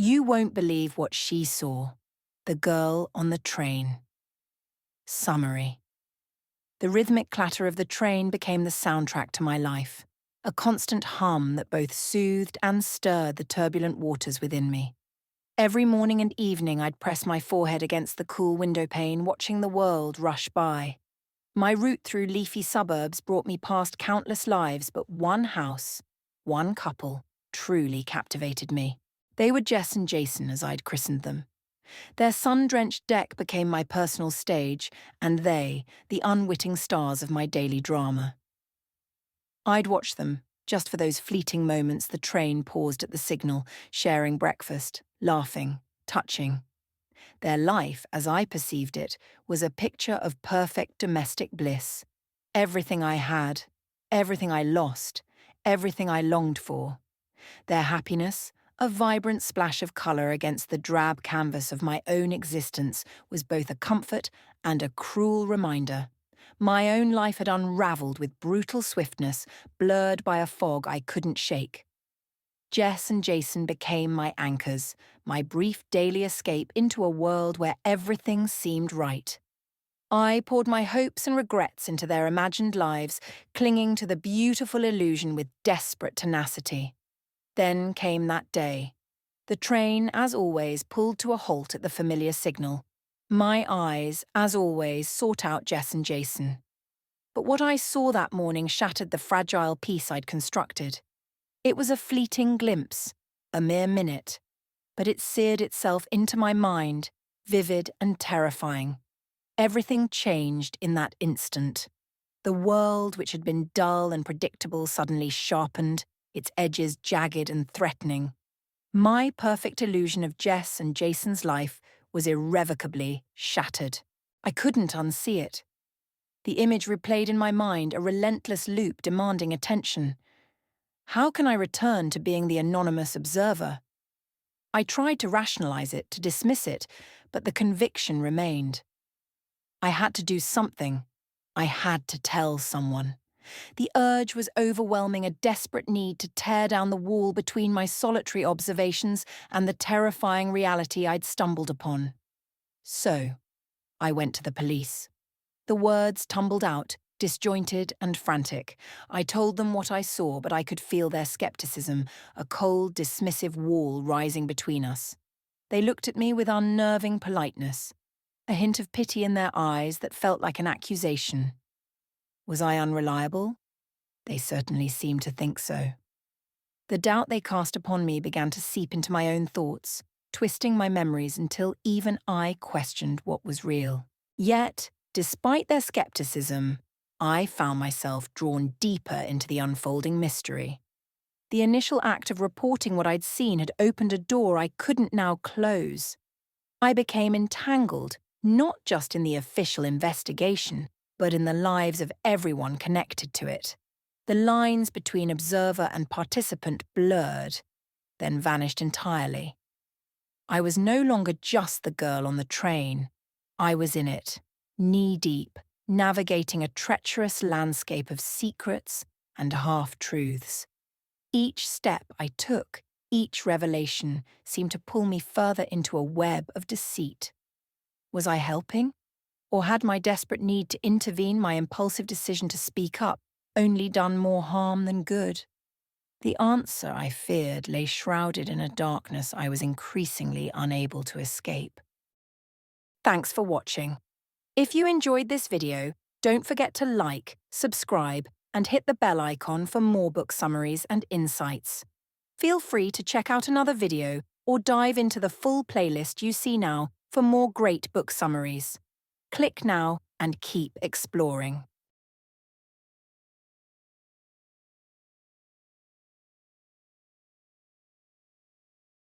You won't believe what she saw. The girl on the train. Summary. The rhythmic clatter of the train became the soundtrack to my life, a constant hum that both soothed and stirred the turbulent waters within me. Every morning and evening I'd press my forehead against the cool windowpane, watching the world rush by. My route through leafy suburbs brought me past countless lives, but one house, one couple, truly captivated me. They were Jess and Jason, as I'd christened them. Their sun-drenched deck became my personal stage, and they, the unwitting stars of my daily drama. I'd watch them, just for those fleeting moments the train paused at the signal, sharing breakfast, laughing, touching. Their life, as I perceived it, was a picture of perfect domestic bliss. Everything I had, everything I lost, everything I longed for. Their happiness, a vibrant splash of colour against the drab canvas of my own existence, was both a comfort and a cruel reminder. My own life had unravelled with brutal swiftness, blurred by a fog I couldn't shake. Jess and Jason became my anchors, my brief daily escape into a world where everything seemed right. I poured my hopes and regrets into their imagined lives, clinging to the beautiful illusion with desperate tenacity. Then came that day. The train, as always, pulled to a halt at the familiar signal. My eyes, as always, sought out Jess and Jason. But what I saw that morning shattered the fragile peace I'd constructed. It was a fleeting glimpse, a mere minute, but it seared itself into my mind, vivid and terrifying. Everything changed in that instant. The world, which had been dull and predictable, suddenly sharpened, its edges jagged and threatening. My perfect illusion of Jess and Jason's life was irrevocably shattered. I couldn't unsee it. The image replayed in my mind, a relentless loop demanding attention. How can I return to being the anonymous observer? I tried to rationalize it, to dismiss it, but the conviction remained. I had to do something. I had to tell someone. The urge was overwhelming, a desperate need to tear down the wall between my solitary observations and the terrifying reality I'd stumbled upon. So, I went to the police. The words tumbled out, disjointed and frantic. I told them what I saw, but I could feel their skepticism, a cold, dismissive wall rising between us. They looked at me with unnerving politeness, a hint of pity in their eyes that felt like an accusation. Was I unreliable? They certainly seemed to think so. The doubt they cast upon me began to seep into my own thoughts, twisting my memories until even I questioned what was real. Yet, despite their skepticism, I found myself drawn deeper into the unfolding mystery. The initial act of reporting what I'd seen had opened a door I couldn't now close. I became entangled, not just in the official investigation, but in the lives of everyone connected to it. The lines between observer and participant blurred, then vanished entirely. I was no longer just the girl on the train. I was in it, knee-deep, navigating a treacherous landscape of secrets and half-truths. Each step I took, each revelation, seemed to pull me further into a web of deceit. Was I helping? Or had my desperate need to intervene, my impulsive decision to speak up, only done more harm than good? The answer, I feared, lay shrouded in a darkness I was increasingly unable to escape. Thanks for watching. If you enjoyed this video, don't forget to like, subscribe, and hit the bell icon for more book summaries and insights. Feel free to check out another video or dive into the full playlist you see now for more great book summaries. Click now and keep exploring.